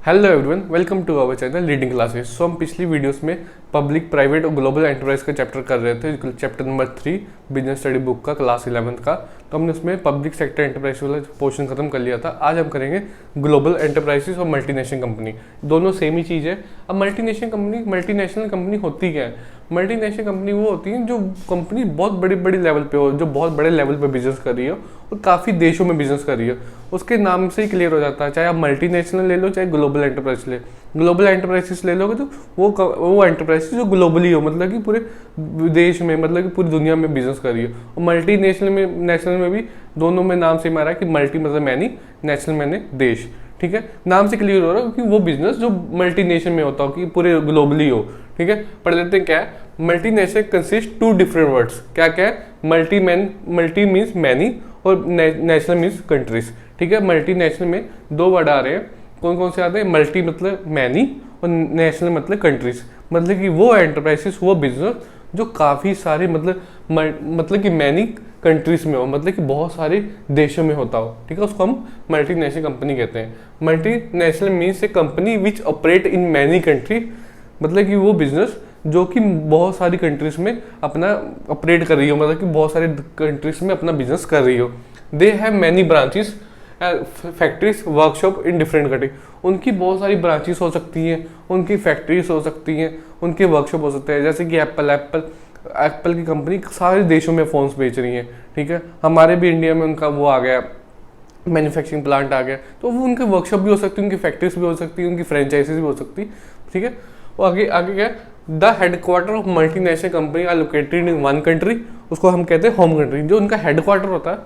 Hello everyone, welcome to our channel leading classes. So हम पिछली videos में public, private और ग्लोबल एंटरप्राइज का चैप्टर कर रहे थे, chapter number 3 business study book का, क्लास 11th का। तो हमने उसमें पब्लिक सेक्टर एंटरप्राइज वाला पोर्शन खत्म कर लिया था। आज हम करेंगे ग्लोबल एंटरप्राइजेस और मल्टीनेशनल कंपनी, दोनों सेम ही चीज़ है। अब मल्टीनेशनल कंपनी होती क्या है? मल्टीनेशनल कंपनी वो होती है जो कंपनी बहुत बड़ी लेवल पे हो, जो बहुत बड़े लेवल पे बिजनेस कर रही हो और काफ़ी देशों में बिजनेस कर रही हो। उसके नाम से ही क्लियर हो जाता है, चाहे आप मल्टीनेशनल ले लो चाहे ग्लोबल एंटरप्राइज ले। ग्लोबल एंटरप्राइजेस ले लोगे तो वो एंटरप्राइजेस जो ग्लोबली हो, मतलब कि पूरे देश में, मतलब कि पूरी दुनिया में बिजनेस कर रही हो। और नेशनल में भी दोनों में नाम से मारा है कि मल्टी मतलब मैनी, नेशनल मैंने देश। ठीक है, नाम से क्लियर हो रहा है कि वो बिजनेस जो मल्टीनेशनल में होता हो, कि पूरे ग्लोबली हो। ठीक है, पढ़ लेते हैं क्या है। Multinational consist to different words. क्या क्या है? मल्टी मीन्स मैनी और नेशनल मीन्स कंट्रीज। ठीक है, मल्टीनेशनल में दो वर्ड आ रहे हैं। कौन कौन से आते हैं? मल्टी मतलब मैनी और नेशनल मतलब कंट्रीज। मतलब कि वो एंटरप्राइजेस, वो बिजनेस जो काफ़ी सारे मतलब कि मैनी कंट्रीज में हो, मतलब कि बहुत सारे देशों में होता हो। ठीक है, उसको हम मल्टीनेशनल कंपनी कहते हैं। Multinational means A company which operate in many country, मतलब कि वो बिजनेस जो कि बहुत सारी कंट्रीज में अपना ऑपरेट कर रही हो, मतलब कि बहुत सारे कंट्रीज में अपना बिजनेस कर रही हो। They have many branches, factories, workshop in different country. उनकी बहुत सारी ब्रांचेस हो सकती हैं, उनकी फैक्ट्रीज हो सकती हैं, उनके वर्कशॉप हो सकते हैं। जैसे कि एप्पल की कंपनी सारे देशों में फ़ोन्स बेच रही हैं। ठीक है, हमारे भी इंडिया में उनका वो आ गया, मैन्युफैक्चरिंग प्लांट आ गया, तो वो उनके वर्कशॉप भी हो सकती है, उनकी फैक्ट्रीज भी हो सकती है, उनकी फ्रेंचाइजीज भी हो सकती है। ठीक है, और आगे आगे क्या? The headquarter of multinational company are located in one country. उसको हम कहते हैं होम कंट्री। जो उनका हेडक्वार्टर होता है,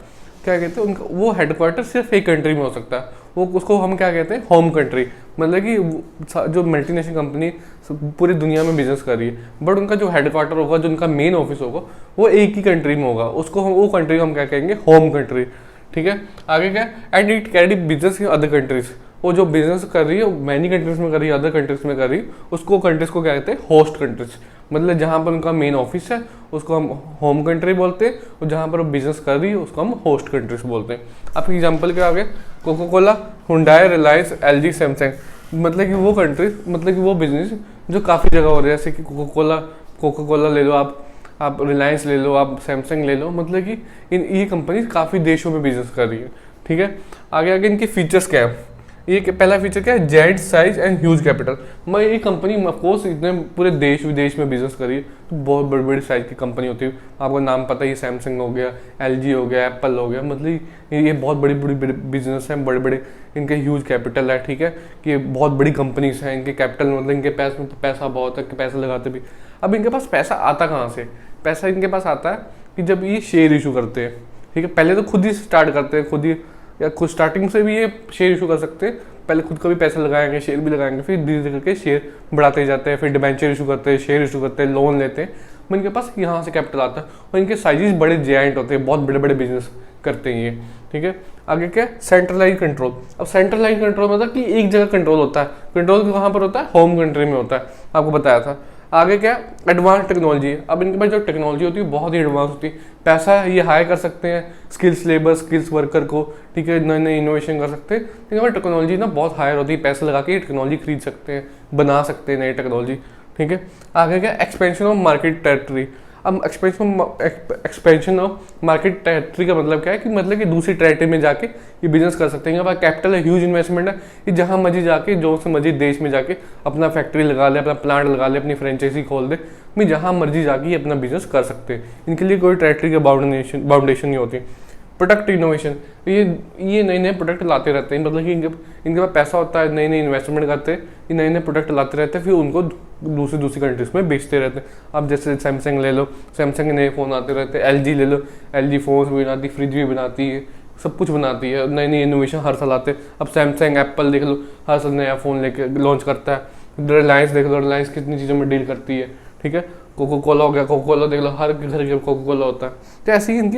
क्या कहते हैं, उनका वो हेडक्वार्टर सिर्फ एक कंट्री में हो सकता है, वो उसको हम क्या कहते हैं? Home country. मतलब कि जो मल्टीनेशनल कंपनी पूरी दुनिया में बिजनेस कर रही है, बट उनका जो हेडक्वार्टर होगा, जो उनका मेन ऑफिस होगा, वो एक ही कंट्री में होगा। वो कंट्री को हम क्या कहेंगे? Home country. ठीक है, आगे क्या? And it carry business in other countries. वो जो बिजनेस कर रही है मैनी कंट्रीज में कर रही है, अदर कंट्रीज में कर रही है, उसको कंट्रीज को क्या कहते हैं? Host countries. मतलब जहाँ पर उनका मेन ऑफिस है उसको हम होम कंट्री बोलते हैं, और जहाँ पर वो बिजनेस कर रही है उसको हम होस्ट कंट्रीज बोलते हैं। आपके एग्जांपल क्या आ गया? Coca Cola, Hyundai, Reliance, LG, Samsung. मतलब कि वो कंट्रीज, मतलब कि वो बिजनेस जो काफ़ी जगह हो रहे हैं, जैसे कि कोका कोला ले लो आप रिलायंस ले लो, आप सैमसंग ले लो। मतलब कि ये कंपनी काफ़ी देशों में बिजनेस कर रही है। ठीक है, आगे आगे इनके फीचर्स क्या है? ये पहला फीचर क्या है? Giant size and huge capital. मैं ये कंपनी ऑफकोर्स इतने पूरे देश विदेश में बिजनेस कर रही है, तो बहुत बड़ी बड़ी साइज की कंपनी होती है। आपको नाम पता ही, सैमसंग हो गया, एलजी हो गया, एप्पल हो गया। मतलब ये बहुत बड़ी बड़ी बिजनेस हैं, बड़े बड़े इनके ह्यूज कैपिटल है। ठीक है, कि बहुत बड़ी कंपनीज हैं, इनके कैपिटल मतलब इनके पैसा बहुत है, पैसा लगाते भी। अब इनके पास पैसा आता कहाँ से? पैसा इनके पास आता है कि जब ये शेयर इशू करते हैं। ठीक है, पहले तो खुद ही स्टार्ट करते हैं, खुद ही, या खुद स्टार्टिंग से भी ये शेयर इशू कर सकते हैं। पहले खुद का भी पैसा लगाएंगे, शेयर भी लगाएंगे, फिर धीरे धीरे करके शेयर बढ़ाते जाते हैं, फिर डिबेंचर इशू करते हैं, शेयर इशू करते हैं, लोन लेते हैं। इनके पास यहाँ से कैपिटल आता है, और इनके साइजेस बड़े जायंट होते हैं, बहुत बड़े बड़े बिजनेस करते हैं ये। ठीक है, आगे क्या? Centralize control. अब सेंट्रलाइज कंट्रोल मतलब कि एक जगह कंट्रोल होता है। कंट्रोल कहाँ पर होता है? होम कंट्री में होता है, आपको बताया था। आगे क्या? Advance technology. अब इनके पास जो टेक्नोलॉजी होती है बहुत ही एडवांस होती है। पैसा ये हायर कर सकते हैं स्किल्स लेबर, स्किल्स वर्कर को। ठीक है, नए नए इनोवेशन कर सकते हैं। इनके पास टेक्नोलॉजी ना बहुत हायर होती है, पैसे लगा के टेक्नोलॉजी खरीद सकते हैं, बना सकते हैं नई टेक्नोलॉजी। ठीक है, आगे क्या? Expansion of market territory. अब एक्सपेंशन ऑफ मार्केट टेरिटरी का मतलब क्या है? कि मतलब कि दूसरी टेरिटरी में जाके ये बिजनेस कर सकते हैं। यहाँ पर कैपिटल है, ह्यूज इन्वेस्टमेंट है, कि जहाँ मर्जी जाके, जो से मर्जी देश में जाके अपना फैक्ट्री लगा ले, अपना प्लांट लगा ले, अपनी फ्रेंचाइजी खोल दे, मैं जहाँ मर्जी जाके ये अपना बिजनेस कर सकते हैं। इनके लिए कोई टेरिटरी का बाउंडेशन नहीं होती। प्रोडक्ट इनोवेशन, ये नए नए प्रोडक्ट लाते रहते हैं। मतलब कि इनके पास पैसा होता है, नए नए इन्वेस्टमेंट करते हैं, ये नए नए प्रोडक्ट लाते रहते हैं, फिर उनको दूसरी कंट्रीज में बेचते रहते हैं। अब जैसे सैमसंग ले लो, सैमसंग के नए फ़ोन आते रहते हैं। एलजी ले लो, एलजी फ़ोन भी बनाती, फ्रिज भी बनाती है, सब कुछ बनाती है, नई नई इनोवेशन हर साल आते हैं। अब सैमसंग, एप्पल देख लो, हर साल नया फ़ोन लेके लॉन्च करता है। रिलायंस देख लो, रिलायंस कितनी चीज़ों में डील करती है। ठीक है, कोको कोला हो गया, कोको कोला देख लो, हर घर के कोको कोला होता है। तो ऐसे ही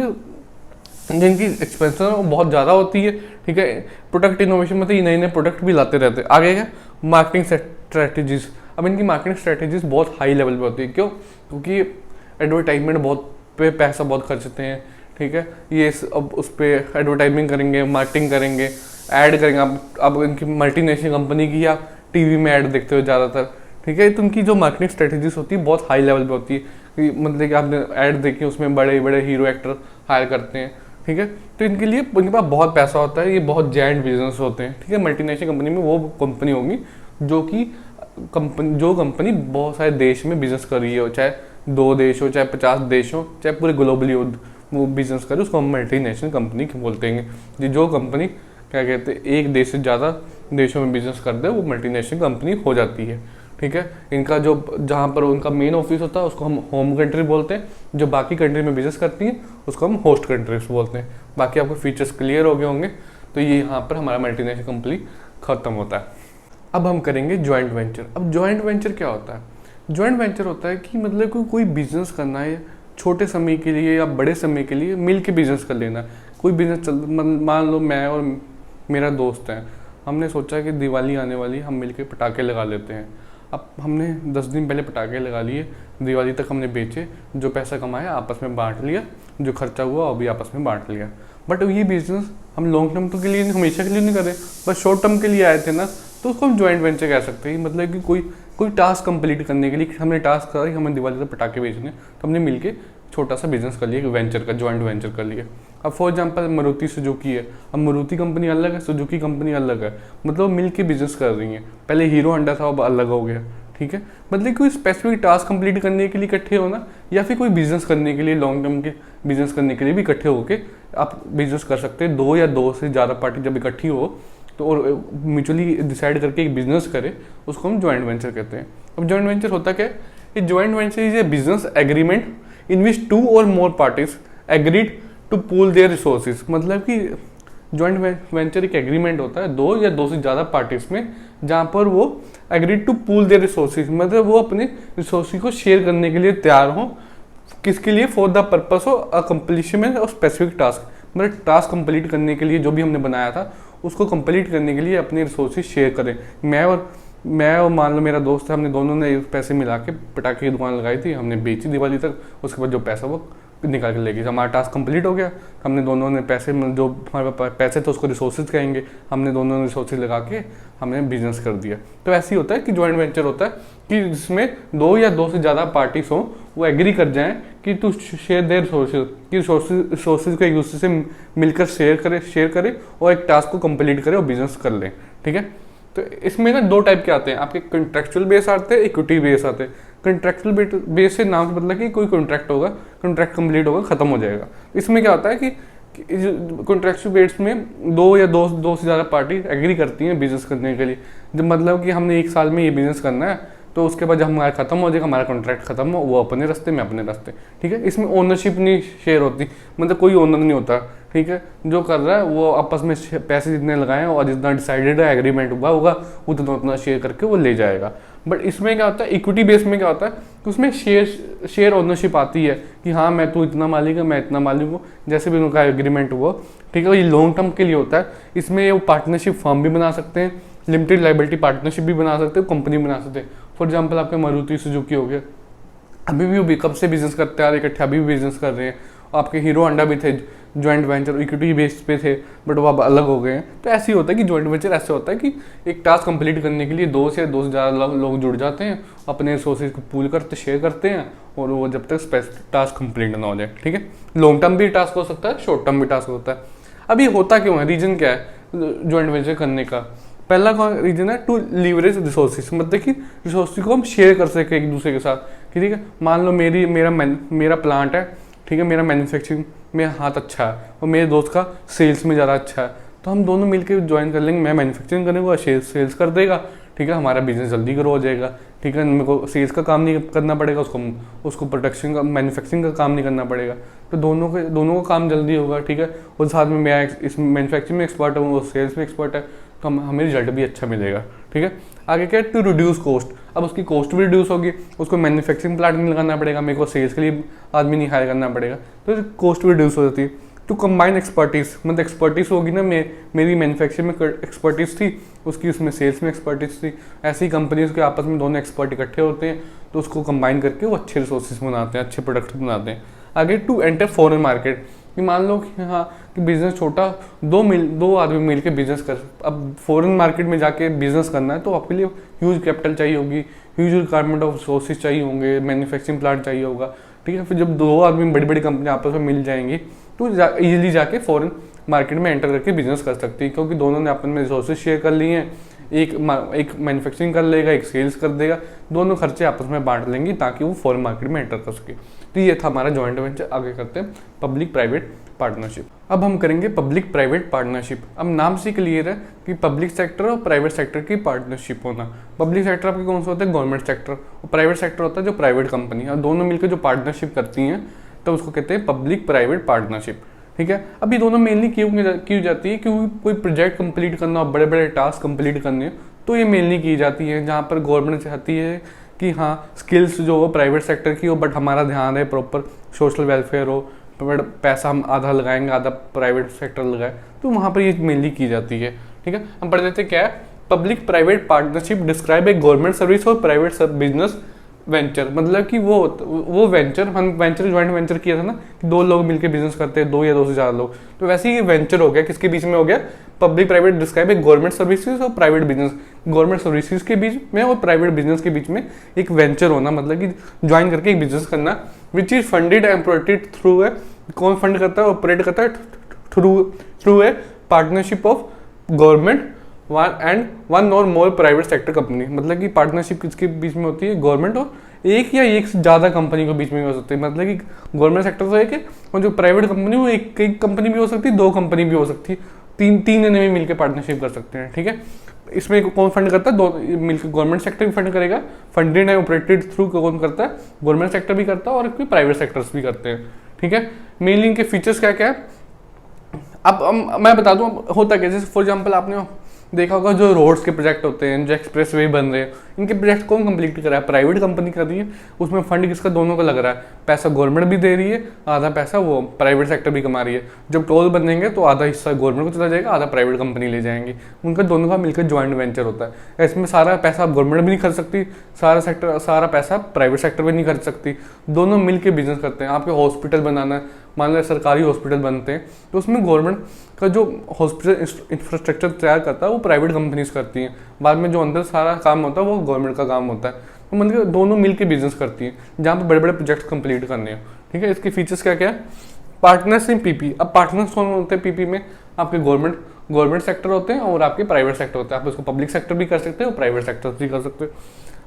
जिनकी एक्सपेंशन वो बहुत ज़्यादा होती है। ठीक है, प्रोडक्ट इनोवेशन मतलब ये नए नए प्रोडक्ट भी लाते रहते हैं। आगे क्या? Marketing strategies. अब इनकी मार्केटिंग स्ट्रेटजीज बहुत हाई लेवल पे होती है। क्यों? क्योंकि एडवर्टाइजमेंट पे पैसा बहुत खर्चते हैं। ठीक है, ये अब उस पर एडवर्टाइजमेंट करेंगे, मार्केटिंग करेंगे, ऐड करेंगे। अब इनकी मल्टीनेशनल कंपनी की आप टीवी में ऐड देखते हो ज़्यादातर, ठीक है। तो उनकी जो मार्केटिंग स्ट्रेटेजीज होती है बहुत हाई लेवल पे होती है कि मतलब कि आपने ऐड देखी उसमें बड़े बड़े हीरो एक्टर हायर करते हैं, ठीक है। तो इनके लिए इनके पास बहुत पैसा होता है, ये बहुत जायंट बिजनेस होते हैं, ठीक है। मल्टीनेशनल कंपनी में वो कंपनी होगी जो कंपनी बहुत सारे देश में बिजनेस कर रही हो, चाहे 2 देश हो, चाहे 50 देश हो, चाहे पूरे ग्लोबली हो, वो बिजनेस करे, उसको हम मल्टीनेशनल कंपनी बोलते हैं। जो कंपनी क्या कहते हैं एक देश से ज़्यादा देशों में बिजनेस कर दे वो मल्टीनेशनल कंपनी हो जाती है, ठीक है। इनका जो जहाँ पर उनका मेन ऑफिस होता है उसको हम होम कंट्री बोलते हैं, जो बाकी कंट्री में बिजनेस करती हैं उसको हम होस्ट कंट्रीज बोलते हैं। बाकी आपको फीचर्स क्लियर हो गए होंगे। तो ये यहाँ पर हमारा मल्टीनेशनल कंपनी खत्म होता है। अब हम करेंगे जॉइंट वेंचर। अब जॉइंट वेंचर क्या होता है? जॉइंट वेंचर होता है कि मतलब कोई बिजनेस करना है, छोटे समय के लिए या बड़े समय के लिए मिल के बिजनेस कर लेना। कोई बिजनेस मान लो मैं और मेरा दोस्त है, हमने सोचा कि दिवाली आने वाली, हम मिल के पटाखे लगा लेते हैं। अब हमने 10 दिन पहले पटाखे लगा लिए, दिवाली तक हमने बेचे, जो पैसा कमाया आपस में बांट लिया, जो खर्चा हुआ वो भी आपस में बांट लिया। बट ये बिजनेस हम लॉन्ग टर्म के लिए हमेशा के लिए नहीं करें, बस शॉर्ट टर्म के लिए आए थे ना, तो उसको हम जॉइंट वेंचर कह सकते हैं। मतलब कि कोई टास्क कंप्लीट करने के लिए हमने टास्क करा कि हमें दिवाली तक पटाखे बेचने, तो हमने मिल के छोटा सा बिजनेस कर लिया, वेंचर का जॉइंट वेंचर कर लिया। अब फॉर एग्जांपल मारुति सुजुकी है, अब मारुति कंपनी अलग है, सुजुकी कंपनी अलग है, मतलब मिल के बिजनेस कर रही हैं। पहले हीरो होंडा था, अब अलग हो गया, ठीक है। मतलब कोई स्पेसिफिक टास्क कंप्लीट करने के लिए इकट्ठे होना, या फिर कोई बिजनेस करने के लिए, लॉन्ग टर्म के बिजनेस करने के लिए भी इकट्ठे होकर आप बिजनेस कर सकते हैं। 2 या 2 से ज़्यादा पार्टी जब इकट्ठी हो तो और म्यूचुअली डिसाइड करके एक बिजनेस करे, उसको हम जॉइंट वेंचर कहते हैं। अब जॉइंट वेंचर होता क्या है? ये joint venture is a business agreement in which 2 or more parties agreed to pool their resources. मतलब कि जॉइंट वेंचर एक एग्रीमेंट होता है 2 या 2 से ज़्यादा पार्टीज में, जहाँ पर वो agreed to pool their resources, मतलब वो अपने रिसोर्सेज को शेयर करने के लिए तैयार हों। किसके लिए? For the purpose of accomplishment of specific task. मतलब टास्क कंप्लीट करने के लिए जो भी हमने बनाया था उसको कंप्लीट करने के लिए अपने रिसोर्सेज शेयर करें। मैं और मान लो मेरा दोस्त है, हमने दोनों ने पैसे मिला के पटाखे की दुकान लगाई थी, हमने बेची दिवाली तक, उसके बाद जो पैसा वो निकाल के ले गई। हमारा टास्क कंप्लीट हो गया, हमने दोनों ने पैसे, जो हमारे पास पैसे थे उसको रिसोर्सेज कहेंगे, हमने दोनों ने रिसोर्सेज लगा के हमने बिजनेस कर दिया। तो ऐसे ही होता है कि जॉइंट वेंचर होता है कि जिसमें 2 या 2 से ज़्यादा पार्टीज हों, वो एग्री कर जाएं कि तू शेयर दे रिसोर्सेज, कि रिसोर्सेज को एक दूसरे से मिलकर शेयर करे और एक टास्क को कंप्लीट करे और बिजनेस कर लें, ठीक है। तो इसमें ना 2 टाइप के आते हैं, आपके कंट्रेक्चुअल बेस आते हैं, इक्विटी बेस आते हैं। कंट्रेक्चुअल बेस से नाम से मतलब कि कोई कॉन्ट्रैक्ट होगा, कॉन्ट्रैक्ट कंप्लीट होगा, खत्म हो जाएगा। इसमें क्या होता है कि कॉन्ट्रेक्चुअल बेस में 2 या 2 से ज़्यादा पार्टी एग्री करती हैं बिजनेस करने के लिए। जब मतलब कि हमने 1 साल में ये बिजनेस करना है, तो उसके बाद जब हमारा खत्म हो जाएगा, हमारा कॉन्ट्रैक्ट खत्म हो, वो अपने रास्ते में अपने रास्ते, ठीक है। इसमें ओनरशिप नहीं शेयर होती, मतलब कोई ओनर नहीं होता, ठीक है। जो कर रहा है वो आपस में पैसे जितने लगाए और जितना डिसाइडेड है, एग्रीमेंट हुआ होगा, उतना शेयर करके वो ले जाएगा। बट इसमें क्या होता है, इक्विटी बेस में क्या होता है कि उसमें शेयर ओनरशिप आती है कि हाँ मैं तू इतना मालिक है, मैं इतना मालिक हूँ, जैसे भी उनका एग्रीमेंट हुआ, ठीक है। ये लॉन्ग टर्म के लिए होता है। इसमें वो पार्टनरशिप फर्म भी बना सकते हैं, लिमिटेड लाइबिलिटी पार्टनरशिप भी बना सकते हो, कंपनी बना सकते हैं। फॉर एग्जांपल आपके मारुति सुजुकी हो गया, अभी भी वो कब से बिजनेस करते आ रहे, इकट्ठे अभी भी बिजनेस कर रहे हैं। आपके हीरो होंडा भी थे जॉइंट वेंचर, इक्विटी बेस पे थे, बट वो अब अलग हो गए हैं। तो ऐसे ही होता है कि जॉइंट वेंचर ऐसे होता है कि एक टास्क कंप्लीट करने के लिए 2 से ज़्यादा लोग जुड़ जाते हैं, अपने रिसोर्सेज को पूल करते, शेयर करते हैं, और वो जब तक टास्क कंप्लीट ना हो जाए, ठीक है। लॉन्ग टर्म भी टास्क हो सकता है, शॉर्ट टर्म भी टास्क होता है। अब ये होता क्यों है, रीजन क्या है जॉइंट वेंचर करने का? पहला रीजन है टू लीवरेज रिसोर्सेज, मतलब कि रिसोर्सेज को हम शेयर कर सकें एक दूसरे के साथ, ठीक है। मान लो मेरा प्लांट है, ठीक है, मेरा मैन्युफैक्चरिंग में हाथ अच्छा है और मेरे दोस्त का सेल्स में ज़्यादा अच्छा है, तो हम दोनों मिलकर ज्वाइन कर लेंगे। मैं मैन्युफैक्चरिंग करूँगा, सेल्स कर देगा, ठीक है, हमारा बिजनेस जल्दी ग्रो हो जाएगा, ठीक है। मेरे को सेल्स का काम नहीं करना पड़ेगा, उसको प्रोडक्शन का, मैन्युफैक्चरिंग का काम नहीं करना पड़ेगा, तो दोनों का काम जल्दी होगा, ठीक है। और साथ में मैं इस मैन्युफैक्चरिंग में एक्सपर्ट हूँ, वो सेल्स में एक्सपर्ट है, तो हमें रिजल्ट भी अच्छा मिलेगा, ठीक है। आगे क्या है, टू रिड्यूस कॉस्ट। अब उसकी कॉस्ट भी रिड्यूस होगी, उसको मैन्युफैक्चरिंग प्लांट नहीं लगाना पड़ेगा, मेरे को सेल्स के लिए आदमी नहीं हायर करना पड़ेगा, तो कॉस्ट भी रिड्यूस हो जाती है। टू कंबाइन एक्सपर्टीज, मतलब एक्सपर्टीज होगी ना, मेरी मैन्युफैक्चरिंग में एक्सपर्टीज थी, उसकी उसमें सेल्स में एक्सपर्टीज थी। ऐसी कंपनीज के आपस में दोनों एक्सपर्ट इकट्ठे होते हैं, तो उसको कंबाइन करके वो अच्छे रिसोर्सेज बनाते हैं, अच्छे प्रोडक्ट बनाते हैं। आगे टू एंटर फॉरेन मार्केट, कि मान लो कि हाँ कि बिजनेस छोटा, दो आदमी मिल के बिजनेस कर, अब फॉरेन मार्केट में जाके बिजनेस करना है तो आपके लिए ह्यूज कैपिटल चाहिए होगी, ह्यूज रिक्वायरमेंट ऑफ रिसोर्सेज चाहिए होंगे, मैन्युफैक्चरिंग प्लांट चाहिए होगा, ठीक है। फिर जब दो आदमी बड़ी बड़ी कंपनी आपस में मिल जाएंगी तो ईजिली जाके फॉरेन मार्केट में एंटर करके बिजनेस कर सकती है, क्योंकि दोनों ने आपस में रिसोर्सेज शेयर कर लिए हैं। एक मैन्युफैक्चरिंग कर लेगा, एक सेल्स कर देगा, दोनों खर्चे आपस में बांट लेंगी ताकि वो फॉरेन मार्केट में एंटर कर सके। तो ये था हमारा जॉइंट वेंचर। आगे करते हैं पब्लिक प्राइवेट पार्टनरशिप। अब हम करेंगे पब्लिक प्राइवेट पार्टनरशिप। अब नाम से क्लियर है कि पब्लिक सेक्टर और प्राइवेट सेक्टर की पार्टनरशिप होना। पब्लिक सेक्टर आपके कौन सा होता है? Government sector. और प्राइवेट सेक्टर होता है जो प्राइवेट कंपनी है, दोनों मिलकर जो पार्टनरशिप करती हैं तो उसको कहते हैं पब्लिक प्राइवेट पार्टनरशिप, ठीक है। अब ये दोनों मेनली क्यों जाती है? क्योंकि कोई प्रोजेक्ट कंप्लीट करना, बड़े बड़े टास्क कंप्लीट करने, तो ये मेनली की जाती है जहाँ पर गवर्नमेंट चाहती है कि हाँ स्किल्स जो हो प्राइवेट सेक्टर की हो, बट हमारा ध्यान है प्रॉपर सोशल वेलफेयर हो, बट पैसा हम आधा लगाएंगे आधा प्राइवेट सेक्टर लगाए, तो वहाँ पर ये मेनली की जाती है, ठीक है। हम पढ़ देते हैं क्या है पब्लिक प्राइवेट पार्टनरशिप डिस्क्राइब ए गवर्नमेंट सर्विस और प्राइवेट बिजनेस वेंचर। मतलब कि वो वेंचर, हम वेंचर ज्वाइंट वेंचर किया था ना कि दो लोग मिलकर बिजनेस करते हैं, दो या दो से ज़्यादा लोग, तो वैसे ही वेंचर हो गया। किसके बीच में हो गया? पब्लिक प्राइवेट डिस्क्राइब एक गवर्नमेंट सर्विसेज और प्राइवेट बिजनेस, गवर्नमेंट सर्विसेज के बीच में और प्राइवेट बिजनेस के बीच में एक वेंचर होना, मतलब कि ज्वाइन करके एक बिजनेस करना, which is funded and operated through है। कौन फंड करता है? ऑपरेट करता है through a partnership of government one और मोर प्राइवेट सेक्टर कंपनी। मतलब कि पार्टनरशिप किसके बीच में होती है? गवर्नमेंट और एक या एक से ज़्यादा कंपनी के बीच में हो सकती है। मतलब कि गवर्नमेंट सेक्टर तो एक है और जो प्राइवेट कंपनी वो एक कंपनी भी हो सकती है, दो कंपनी भी हो सकती है, तीन जने भी मिलकर पार्टनरशिप कर सकते हैं, ठीक है। इसमें कौन फंड करता है? दो मिलकर गवर्नमेंट सेक्टर भी फंड करेगा, फंडेड एंड ऑपरेटेड थ्रू कौन करता है? गवर्नमेंट सेक्टर भी करता है और कोई प्राइवेट सेक्टर्स भी करते हैं, ठीक है। मेनली इनके फीचर्स क्या क्या है अब मैं बता दूं होता क्या। जैसे फॉर एग्जांपल आपने देखा होगा जो रोड्स के प्रोजेक्ट होते हैं, जो एक्सप्रेसवे बन रहे हैं, इनके प्रोजेक्ट कौन कंप्लीट कर रहा है? प्राइवेट कंपनी कर रही है। उसमें फंड किसका? दोनों का लग रहा है। पैसा गवर्नमेंट भी दे रही है, आधा पैसा वो प्राइवेट सेक्टर भी कमा रही है। जब टोल बनेंगे तो आधा हिस्सा गवर्नमेंट को चला जाएगा, आधा प्राइवेट कंपनी ले जाएंगे। उनका दोनों का मिलकर ज्वाइंट वेंचर होता है। इसमें सारा पैसा गवर्नमेंट भी नहीं खर्च सकती, सारा पैसा प्राइवेट सेक्टर भी नहीं खर्च सकती, दोनों मिलकर बिजनेस करते हैं। आपके हॉस्पिटल बनाना है, मान लो सरकारी हॉस्पिटल बनते हैं तो उसमें गवर्नमेंट का जो हॉस्पिटल इंफ्रास्ट्रक्चर तैयार करता है वो प्राइवेट कंपनीज करती हैं। बाद में जो अंदर सारा काम होता है वो गवर्नमेंट का काम होता है। तो मतलब दोनों मिलकर बिजनेस करती हैं जहाँ पे बड़े बड़े प्रोजेक्ट्स कंप्लीट करने हैं, ठीक है। इसके फीचर्स क्या क्या है? Partners in PP. अब पार्टनर्स कौन होते हैं पीपी में? आपके गवर्नमेंट सेक्टर होते हैं और आपके प्राइवेट सेक्टर होते हैं। आप इसको पब्लिक सेक्टर भी कर सकते हो और प्राइवेट सेक्टर भी कर सकते हो।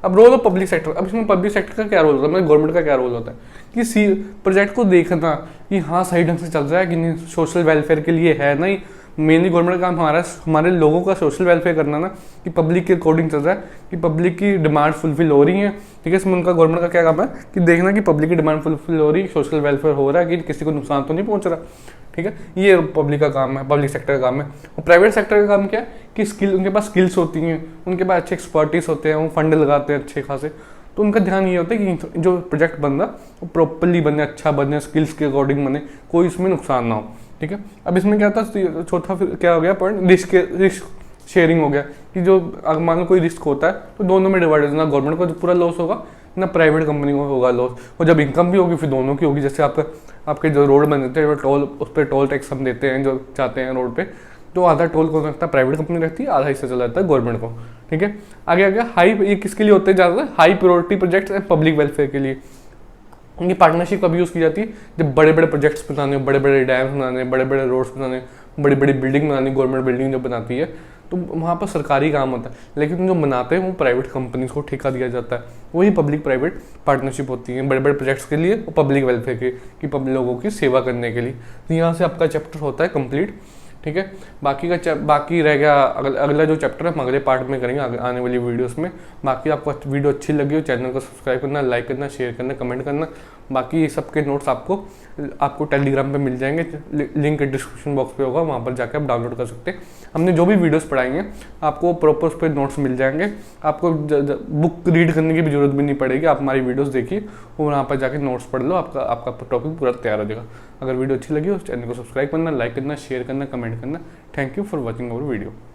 अब रोल ऑफ पब्लिक सेक्टर, अब इसमें पब्लिक सेक्टर का क्या रोल होता है? मतलब गवर्नमेंट का क्या रोल होता है कि प्रोजेक्ट को देखना कि हाँ सही ढंग से चल रहा है कि नहीं, सोशल वेलफेयर के लिए है नहीं। मेनली गवर्नमेंट का काम हमारे लोगों का सोशल वेलफेयर करना ना, कि पब्लिक के अकॉर्डिंग चल रहा है, कि पब्लिक की डिमांड फुलफिल हो रही है, ठीक है। इसमें उनका गवर्नमेंट का क्या काम है कि देखना कि पब्लिक की डिमांड फुलफिल हो रही है, सोशल वेलफेयर हो रहा है, कि किसी को नुकसान तो नहीं पहुंच रहा, ठीक है। ये पब्लिक का काम है, पब्लिक सेक्टर का काम है। और प्राइवेट सेक्टर का काम क्या है कि उनके पास स्किल्स होती हैं, उनके पास अच्छे एक्सपर्टीज होते हैं, वो फंड लगाते हैं अच्छे खासे, तो उनका ध्यान ये होता है कि जो प्रोजेक्ट बन रहा वो प्रॉपरली बने, अच्छा बने, स्किल्स के अकॉर्डिंग बने, कोई इसमें नुकसान ना हो, ठीक है। अब इसमें क्या था? चौथा फिर क्या हो गया पॉइंट? रिस्क शेयरिंग हो गया कि जो अगर मान लो कोई रिस्क होता है तो दोनों में डिवाइड, ना गवर्नमेंट को पूरा लॉस होगा ना प्राइवेट कंपनी को होगा लॉस। और जब इनकम भी होगी फिर दोनों की होगी। जैसे आपके जो रोड बनते हैं टोल, उस पर टोल टैक्स हम देते हैं जो चाहते हैं रोड पे, तो आधा टोल कौन रखता है? प्राइवेट कंपनी रखती है, आधा हिस्सा चला जाता है गवर्नमेंट को, ठीक है। आगे ये किसके लिए होते हैं ज़्यादातर? High priority projects and public welfare के लिए। उनकी पार्टनरशिप कभी यूज़ की जाती है जब बड़े बड़े प्रोजेक्ट्स बनाने, बड़े बड़े डैम्स बनाने, बड़े बड़े रोड्स बनाने, बड़ी बड़ी बिल्डिंग बनानी, गवर्नमेंट बिल्डिंग जो बनाती है, तो वहाँ पर सरकारी काम होता है, लेकिन जो बनाते हैं वो प्राइवेट कंपनीज को ठेका दिया जाता है। वही पब्लिक प्राइवेट पार्टनरशिप होती है बड़े बड़े प्रोजेक्ट्स के लिए और पब्लिक वेलफेयर के, कि पब्लिक लोगों की सेवा करने के लिए। तो यहाँ से आपका चैप्टर होता है कंप्लीट, ठीक है। बाकी रह गया अगला जो चैप्टर है हम अगले पार्ट में करेंगे आने वाली वीडियोस में। बाकी आपको वीडियो अच्छी लगी हो चैनल को सब्सक्राइब करना, लाइक करना, शेयर करना, कमेंट करना। बाकी ये सबके नोट्स आपको टेलीग्राम पे मिल जाएंगे, लिंक डिस्क्रिप्शन बॉक्स पे होगा, वहाँ पर जाकर आप डाउनलोड कर सकते हैं। हमने जो भी वीडियोस पढ़ाएंगे आपको प्रॉपर उस पर नोट्स मिल जाएंगे। आपको बुक रीड करने की भी जरूरत भी नहीं पड़ेगी, आप हमारी वीडियोस देखिए और वहाँ पर जाकर नोट्स पढ़ लो, आपका टॉपिक पूरा तैयार हो जाएगा। अगर वीडियो अच्छी लगी हो चैनल को सब्सक्राइब करना, लाइक करना, शेयर करना, कमेंट करना। Thank you for watching our video.